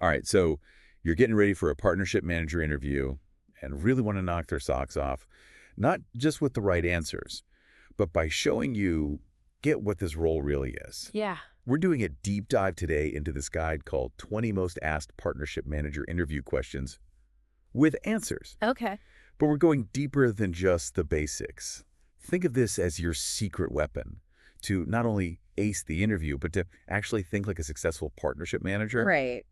All right, so you're getting ready for a partnership manager interview and really want to knock their socks off, not just with the right answers, but by showing you get what this role really is. Yeah. We're doing a deep dive today into this guide called 20 Most Asked Partnership Manager Interview Questions with Answers. Okay. But we're going deeper than just the basics. Think of this as your secret weapon to not only ace the interview, but to actually think like a successful partnership manager. Right.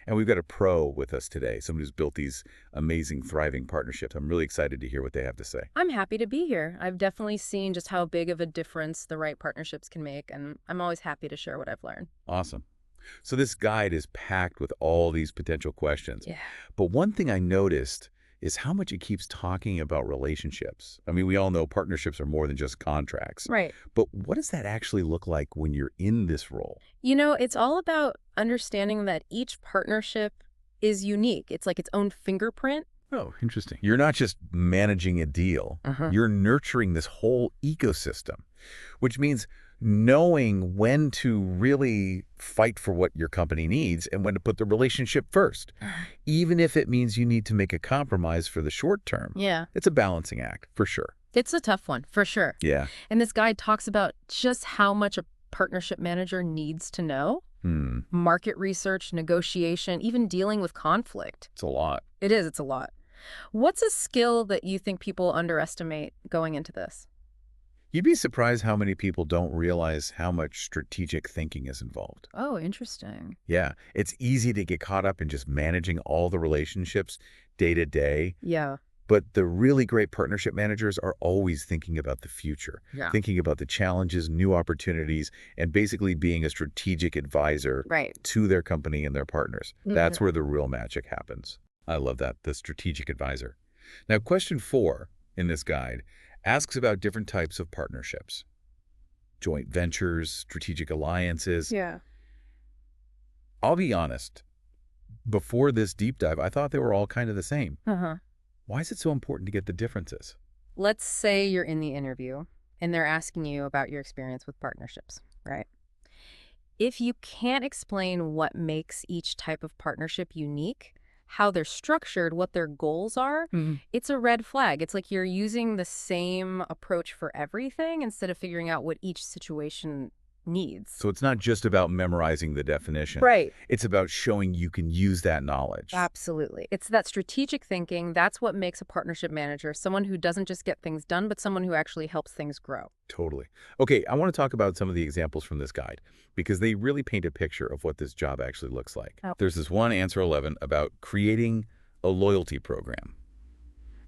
And we've got a pro with us today, someone who's built these amazing, thriving partnerships. I'm really excited to hear what they have to say. I'm happy to be here. I've definitely seen just how big of a difference the right partnerships can make, and I'm always happy to share what I've learned. Awesome. So this guide is packed with all these potential questions. Yeah. But one thing I noticed is how much it keeps talking about relationships. I mean, we all know partnerships are more than just contracts. Right. But what does that actually look like when you're in this role? It's all about understanding that each partnership is unique. It's like its own fingerprint. Oh, interesting. You're not just managing a deal. You're nurturing this whole ecosystem, which means knowing when to really fight for what your company needs and when to put the relationship first, even if it means you need to make a compromise for the short term. Yeah. It's a balancing act, for sure. It's a tough one, for sure. Yeah. And this guide talks about just how much a partnership manager needs to know. Market research, negotiation, even dealing with conflict. It's a lot. It is. It's a lot. What's a skill that you think people underestimate going into this? You'd be surprised how many people don't realize how much strategic thinking is involved. Oh, interesting. Yeah, it's easy to get caught up in just managing all the relationships day to day. Yeah. But the really great partnership managers are always thinking about the future, Yeah. thinking about the challenges, new opportunities, and basically being a strategic advisor Right. to their company and their partners. That's where the real magic happens. I love that, the strategic advisor. Now, question 4 in this guide asks about different types of partnerships. Joint ventures, strategic alliances. Yeah. I'll be honest, before this deep dive, I thought they were all kind of the same. Why is it so important to get the differences? Let's say you're in the interview and they're asking you about your experience with partnerships, right? If you can't explain what makes each type of partnership unique, how they're structured, what their goals are, it's a red flag. It's like you're using the same approach for everything instead of figuring out what each situation needs. So it's not just about memorizing the definition. Right. It's about showing you can use that knowledge. Absolutely. It's that strategic thinking. That's what makes a partnership manager, someone who doesn't just get things done, but someone who actually helps things grow. Totally. Okay, I want to talk about some of the examples from this guide because they really paint a picture of what this job actually looks like. Oh. There's this one, answer 11, about creating a loyalty program.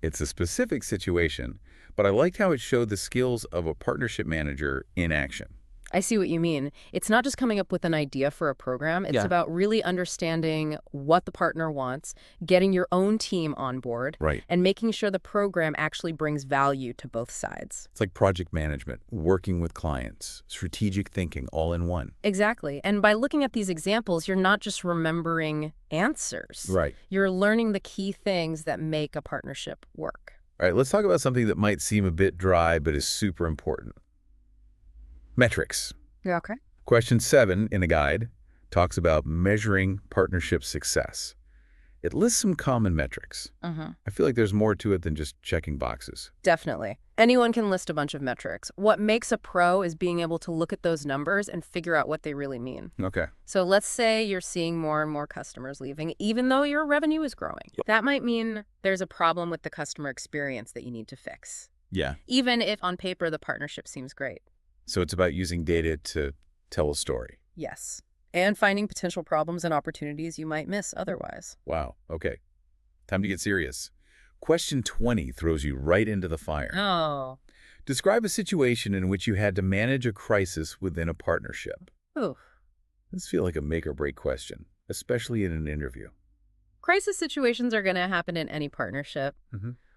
It's a specific situation, but I liked how it showed the skills of a partnership manager in action. I see what you mean. It's not just coming up with an idea for a program. It's about really understanding what the partner wants, getting your own team on board, Right. and making sure the program actually brings value to both sides. It's like project management, working with clients, strategic thinking, all in one. Exactly. And by looking at these examples, you're not just remembering answers. Right. You're learning the key things that make a partnership work. All right, let's talk about something that might seem a bit dry, but is super important. Metrics. Yeah, okay. Question 7 in the guide talks about measuring partnership success. It lists some common metrics. I feel like there's more to it than just checking boxes. Definitely. Anyone can list a bunch of metrics. What makes a pro is being able to look at those numbers and figure out what they really mean. Okay. So let's say you're seeing more and more customers leaving, even though your revenue is growing. That might mean there's a problem with the customer experience that you need to fix, Yeah. even if on paper the partnership seems great. So it's about using data to tell a story. Yes. And finding potential problems and opportunities you might miss otherwise. Wow. Okay. Time to get serious. Question 20 throws you right into the fire. Oh. Describe a situation in which you had to manage a crisis within a partnership. Ooh. This feels like a make or break question, especially in an interview. Crisis situations are going to happen in any partnership.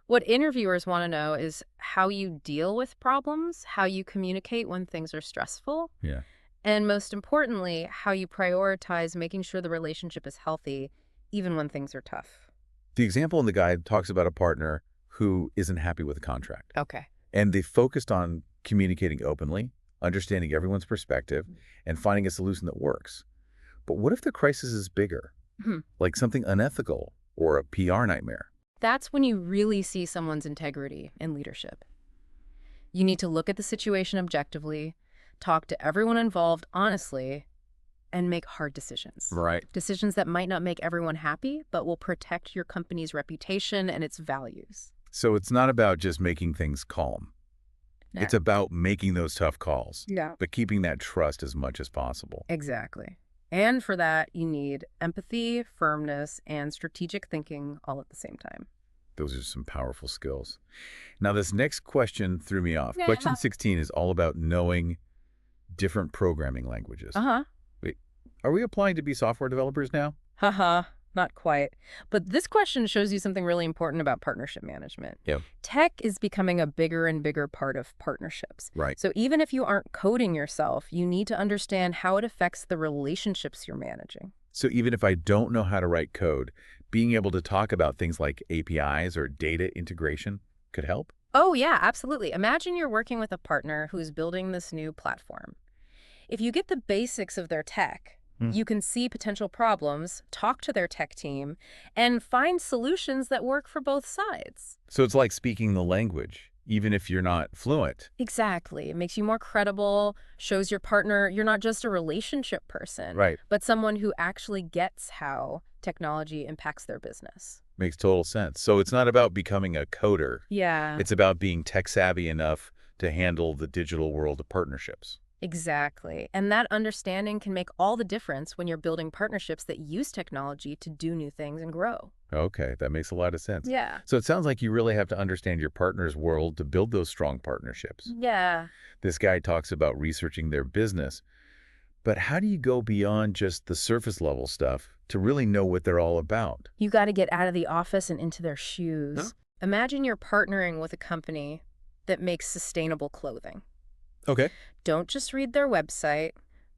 What interviewers want to know is how you deal with problems, how you communicate when things are stressful, Yeah. and most importantly, how you prioritize making sure the relationship is healthy, even when things are tough. The example in the guide talks about a partner who isn't happy with a contract. Okay. And they focused on communicating openly, understanding everyone's perspective, and finding a solution that works. But what if the crisis is bigger? Mhm. like something unethical or a PR nightmare. That's when you really see someone's integrity in leadership. You need to look at the situation objectively, talk to everyone involved honestly, and make hard decisions. Right. Decisions that might not make everyone happy, but will protect your company's reputation and its values. So it's not about just making things calm. No. It's about making those tough calls, Yeah. but keeping that trust as much as possible. Exactly. And for that, you need empathy, firmness, and strategic thinking all at the same time. Those are some powerful skills. Now, this next question threw me off. Yeah. Question 16 is all about knowing different programming languages. Uh-huh. Wait, are we applying to be software developers now? Haha, not quite. But this question shows you something really important about partnership management. Yeah. Tech is becoming a bigger and bigger part of partnerships. Right. So even if you aren't coding yourself, you need to understand how it affects the relationships you're managing. So even if I don't know how to write code, being able to talk about things like APIs or data integration could help? Oh, yeah, absolutely. Imagine you're working with a partner who's building this new platform. If you get the basics of their tech, you can see potential problems, talk to their tech team, and find solutions that work for both sides. So it's like speaking the language, even if you're not fluent. Exactly. It makes you more credible, shows your partner you're not just a relationship person, Right. but someone who actually gets how technology impacts their business. Makes total sense. So it's not about becoming a coder. Yeah. It's about being tech savvy enough to handle the digital world of partnerships. Exactly. And that understanding can make all the difference when you're building partnerships that use technology to do new things and grow. Okay, that makes a lot of sense. Yeah. So it sounds like you really have to understand your partner's world to build those strong partnerships. Yeah. This guy talks about researching their business, but how do you go beyond just the surface level stuff to really know what they're all about? You got to get out of the office and into their shoes. Huh? Imagine you're partnering with a company that makes sustainable clothing. Okay. Don't just read their website.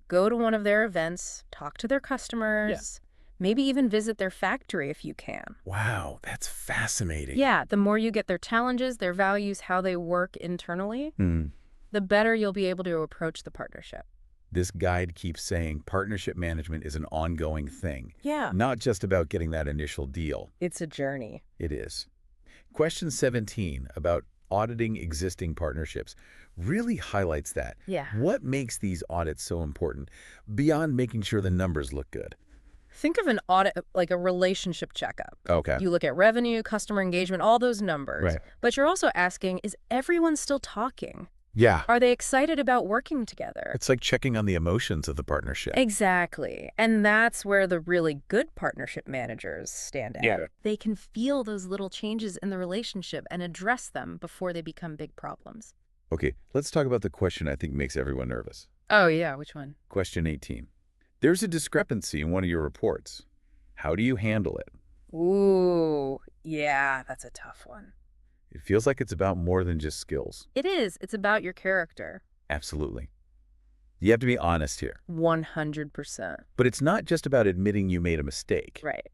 Go to one of their events, talk to their customers, maybe even visit their factory if you can. Wow, that's fascinating. Yeah, the more you get their challenges, their values, how they work internally, the better you'll be able to approach the partnership. This guide keeps saying partnership management is an ongoing thing, Yeah. not just about getting that initial deal. It's a journey. It is. Question 17 about auditing existing partnerships really highlights that. Yeah. What makes these audits so important beyond making sure the numbers look good? Think of an audit like a relationship checkup. Okay. You look at revenue, customer engagement, all those numbers. Right. But you're also asking, is everyone still talking? Yeah. Are they excited about working together? It's like checking on the emotions of the partnership. Exactly. And that's where the really good partnership managers stand out. Yeah. They can feel those little changes in the relationship and address them before they become big problems. Okay, let's talk about the question I think makes everyone nervous. Oh, yeah. Which one? Question 18. There's a discrepancy in one of your reports. How do you handle it? Ooh, yeah, that's a tough one. It feels like it's about more than just skills. It is. It's about your character. Absolutely. You have to be honest here. 100%. But it's not just about admitting you made a mistake. Right.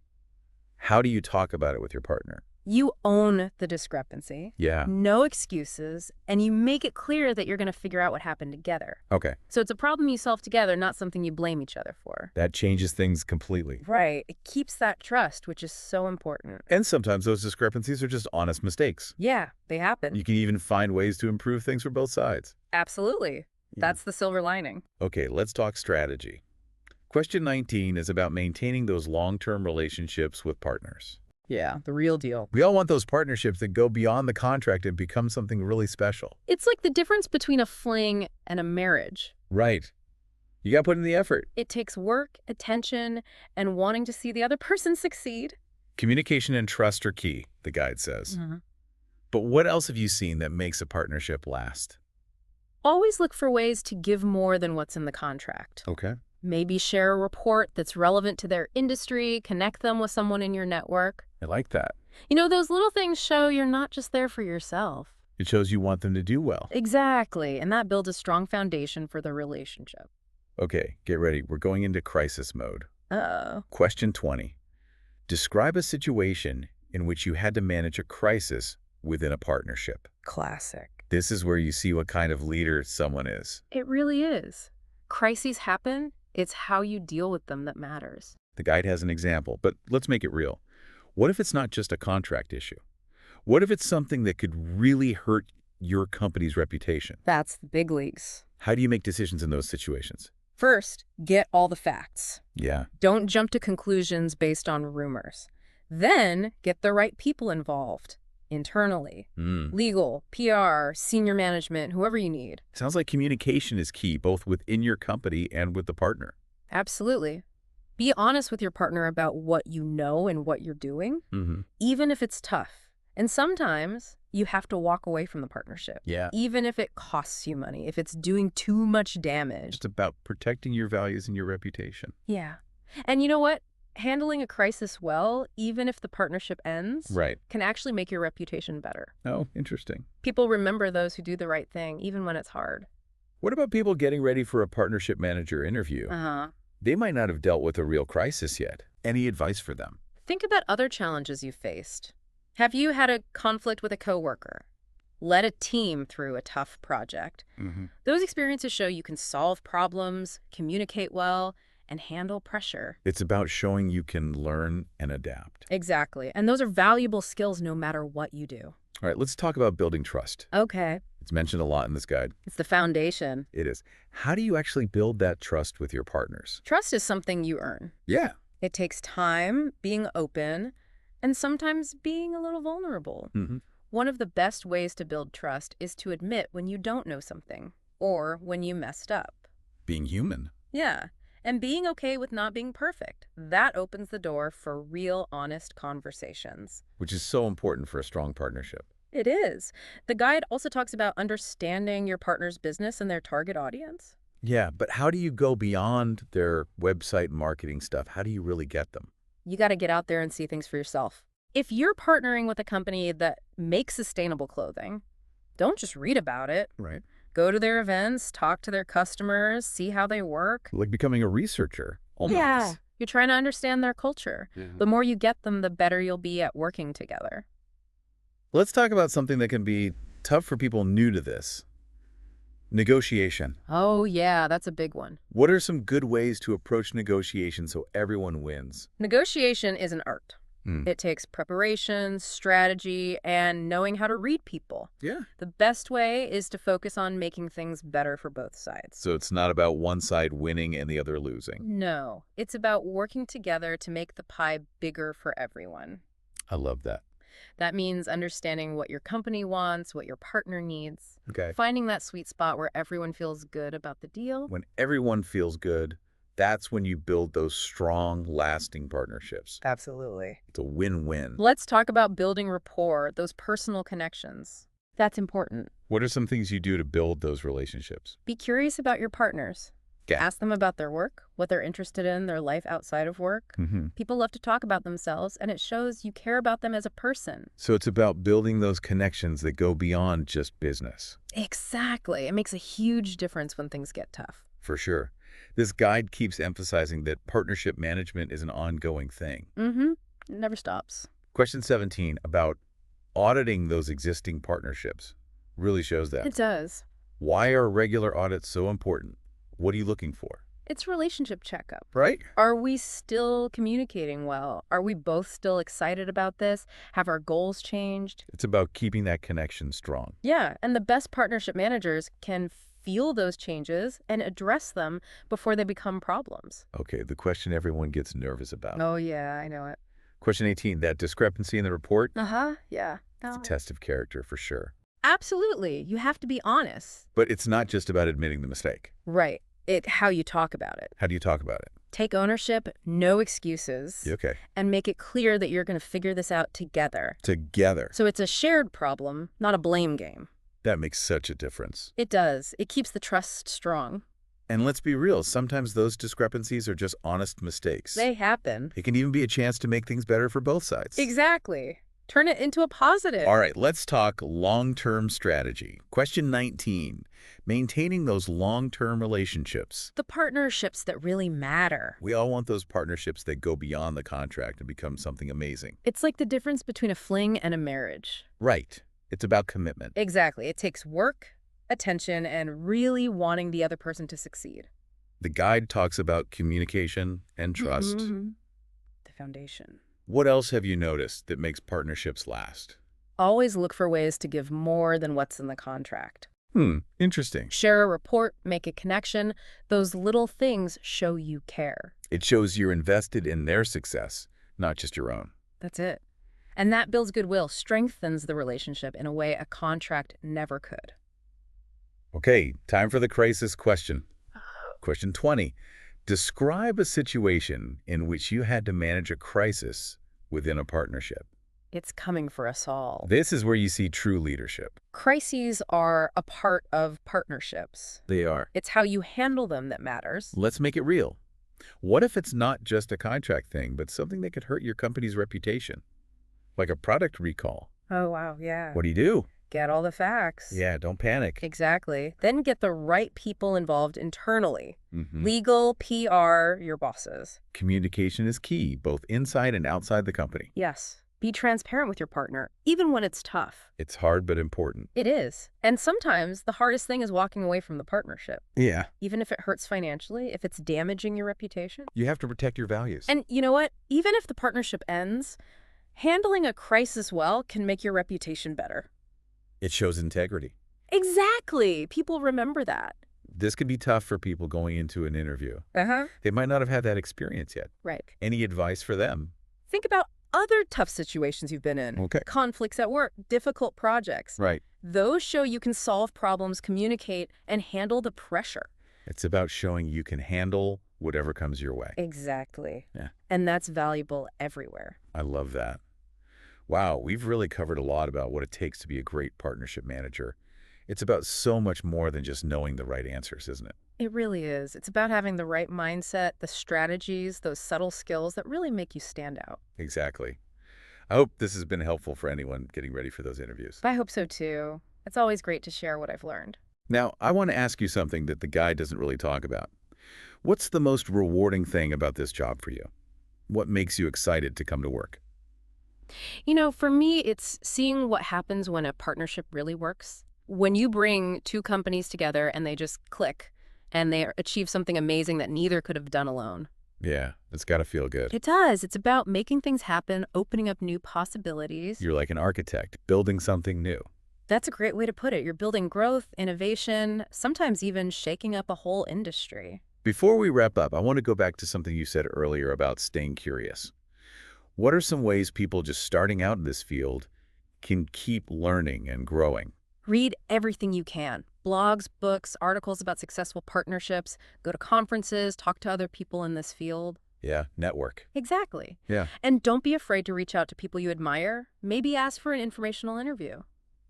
How do you talk about it with your partner? You own the discrepancy. Yeah. No excuses. And you make it clear that you're going to figure out what happened together. Okay. So it's a problem you solve together, not something you blame each other for. That changes things completely. Right. It keeps that trust, which is so important. And sometimes those discrepancies are just honest mistakes. Yeah, they happen. You can even find ways to improve things for both sides. Absolutely. That's the silver lining. Okay, let's talk strategy. Question 19 is about maintaining those long-term relationships with partners. Yeah, the real deal. We all want those partnerships that go beyond the contract and become something really special. It's like the difference between a fling and a marriage. Right. You got to put in the effort. It takes work, attention, and wanting to see the other person succeed. Communication and trust are key, the guide says. But what else have you seen that makes a partnership last? Always look for ways to give more than what's in the contract. Okay. Maybe share a report that's relevant to their industry, connect them with someone in your network. I like that. You know, those little things show you're not just there for yourself. It shows you want them to do well. Exactly, and that builds a strong foundation for the relationship. Okay, get ready. We're going into crisis mode. Uh-oh. Question 20. Describe a situation in which you had to manage a crisis within a partnership. Classic. This is where you see what kind of leader someone is. It really is. Crises happen. It's how you deal with them that matters. The guide has an example, but let's make it real. What if it's not just a contract issue? What if it's something that could really hurt your company's reputation? That's the big leagues. How do you make decisions in those situations? First, get all the facts. Yeah. Don't jump to conclusions based on rumors. Then, get the right people involved. Internally. Legal, PR, senior management, whoever you need. Sounds like communication is key, both within your company and with the partner. Absolutely. Be honest with your partner about what you know and what you're doing, even if it's tough. And sometimes you have to walk away from the partnership. Yeah. Even if it costs you money, if it's doing too much damage. It's about protecting your values and your reputation. Yeah. And you know what? Handling a crisis well, even if the partnership ends, can actually make your reputation better. Oh, interesting. People remember those who do the right thing, even when it's hard. What about people getting ready for a partnership manager interview? They might not have dealt with a real crisis yet. Any advice for them? Think about other challenges you've faced. Have you had a conflict with a coworker? Led a team through a tough project? Those experiences show you can solve problems, communicate well, and handle pressure. It's about showing you can learn and adapt. Exactly. And those are valuable skills no matter what you do. All right, let's talk about building trust. Okay. It's mentioned a lot in this guide. It's the foundation. It is. How do you actually build that trust with your partners? Trust is something you earn. Yeah. It takes time, being open, and sometimes being a little vulnerable. One of the best ways to build trust is to admit when you don't know something or when you messed up. Being human. Yeah. And being okay with not being perfect. That opens the door for real, honest conversations. Which is so important for a strong partnership. It is. The guide also talks about understanding your partner's business and their target audience. Yeah, but how do you go beyond their website marketing stuff? How do you really get them? You got to get out there and see things for yourself. If you're partnering with a company that makes sustainable clothing, don't just read about it. Right. Go to their events, talk to their customers, see how they work. Like becoming a researcher, almost. Yeah. You're trying to understand their culture. The more you get them, the better you'll be at working together. Let's talk about something that can be tough for people new to this. Negotiation. Oh, yeah, that's a big one. What are some good ways to approach negotiation so everyone wins? Negotiation is an art. It takes preparation, strategy, and knowing how to read people. Yeah. The best way is to focus on making things better for both sides. So it's not about one side winning and the other losing. No, it's about working together to make the pie bigger for everyone. I love that. That means understanding what your company wants, what your partner needs. Okay. Finding that sweet spot where everyone feels good about the deal. When everyone feels good, that's when you build those strong, lasting partnerships. Absolutely. It's a win-win. Let's talk about building rapport, those personal connections. That's important. What are some things you do to build those relationships? Be curious about your partners. Yeah. Ask them about their work, what they're interested in, their life outside of work. People love to talk about themselves, and it shows you care about them as a person. So it's about building those connections that go beyond just business. Exactly. It makes a huge difference when things get tough. For sure. This guide keeps emphasizing that partnership management is an ongoing thing. It never stops. Question 17 about auditing those existing partnerships really shows that. It does. Why are regular audits so important? What are you looking for? It's relationship checkup. Right? Are we still communicating well? Are we both still excited about this? Have our goals changed? It's about keeping that connection strong. Yeah, and the best partnership managers can feel those changes and address them before they become problems. Okay, the question everyone gets nervous about. Oh, yeah, I know it. Question 18, that discrepancy in the report? Yeah. It's a test of character for sure. Absolutely. You have to be honest. But it's not just about admitting the mistake. Right. How you talk about it. How do you talk about it? Take ownership, no excuses. Okay. And make it clear that you're going to figure this out together. Together. So it's a shared problem, not a blame game. That makes such a difference. It does. It keeps the trust strong. And let's be real, sometimes those discrepancies are just honest mistakes. They happen. It can even be a chance to make things better for both sides. Exactly. Turn it into a positive. All right, let's talk long-term strategy. Question 19, maintaining those long-term relationships. The partnerships that really matter. We all want those partnerships that go beyond the contract and become something amazing. It's like the difference between a fling and a marriage. Right. It's about commitment. Exactly. It takes work, attention, and really wanting the other person to succeed. The guide talks about communication and trust. foundation. What else have you noticed that makes partnerships last? Always look for ways to give more than what's in the contract. Interesting. Share a report, make a connection. Those little things show you care. It shows you're invested in their success, not just your own. That's it. And that builds goodwill, strengthens the relationship in a way a contract never could. Okay, time for the crisis question. Question 20. Describe a situation in which you had to manage a crisis within a partnership. It's coming for us all. This is where you see true leadership. Crises are a part of partnerships. They are. It's how you handle them that matters. Let's make it real. What if it's not just a contract thing, but something that could hurt your company's reputation? Like a product recall. Oh, wow, yeah. What do you do? Get all the facts. Yeah, don't panic. Exactly. Then get the right people involved internally. Mhm. Legal, PR, your bosses. Communication is key, both inside and outside the company. Yes. Be transparent with your partner, even when it's tough. It's hard but important. It is. And sometimes the hardest thing is walking away from the partnership. Yeah. Even if it hurts financially, if it's damaging your reputation. You have to protect your values. And you know what? Even if the partnership ends, handling a crisis well can make your reputation better. It shows integrity. Exactly. People remember that. This could be tough for people going into an interview. Uh-huh. They might not have had that experience yet. Right. Any advice for them? Think about other tough situations you've been in. Okay. Conflicts at work, difficult projects. Right. Those show you can solve problems, communicate, and handle the pressure. It's about showing you can handle whatever comes your way. Exactly. Yeah. And that's valuable everywhere. I love that. Wow, we've really covered a lot about what it takes to be a great partnership manager. It's about so much more than just knowing the right answers, isn't it? It really is. It's about having the right mindset, the strategies, those subtle skills that really make you stand out. Exactly. I hope this has been helpful for anyone getting ready for those interviews. I hope so too. It's always great to share what I've learned. Now, I want to ask you something that the guide doesn't really talk about. What's the most rewarding thing about this job for you? What makes you excited to come to work? You know, for me, it's seeing what happens when a partnership really works. When you bring two companies together and they just click and they achieve something amazing that neither could have done alone. Yeah, it's got to feel good. It does. It's about making things happen, opening up new possibilities. You're like an architect, building something new. That's a great way to put it. You're building growth, innovation, sometimes even shaking up a whole industry. Before we wrap up, I want to go back to something you said earlier about staying curious. What are some ways people just starting out in this field can keep learning and growing? Read everything you can. Blogs, books, articles about successful partnerships. Go to conferences, talk to other people in this field. Yeah, network. Exactly. Yeah. And don't be afraid to reach out to people you admire. Maybe ask for an informational interview.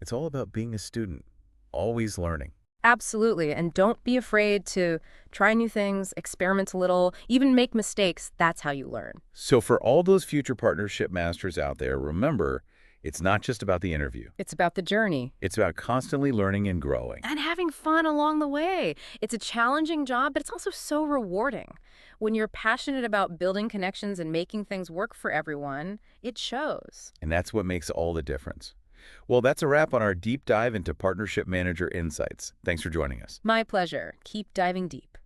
It's all about being a student, always learning. Absolutely. And don't be afraid to try new things, experiment a little, even make mistakes. That's how you learn. So for all those future partnership masters out there, remember, it's not just about the interview. It's about the journey. It's about constantly learning and growing. And having fun along the way. It's a challenging job, but it's also so rewarding. When you're passionate about building connections and making things work for everyone, it shows. And that's what makes all the difference. Well, that's a wrap on our deep dive into partnership manager insights. Thanks for joining us. My pleasure. Keep diving deep.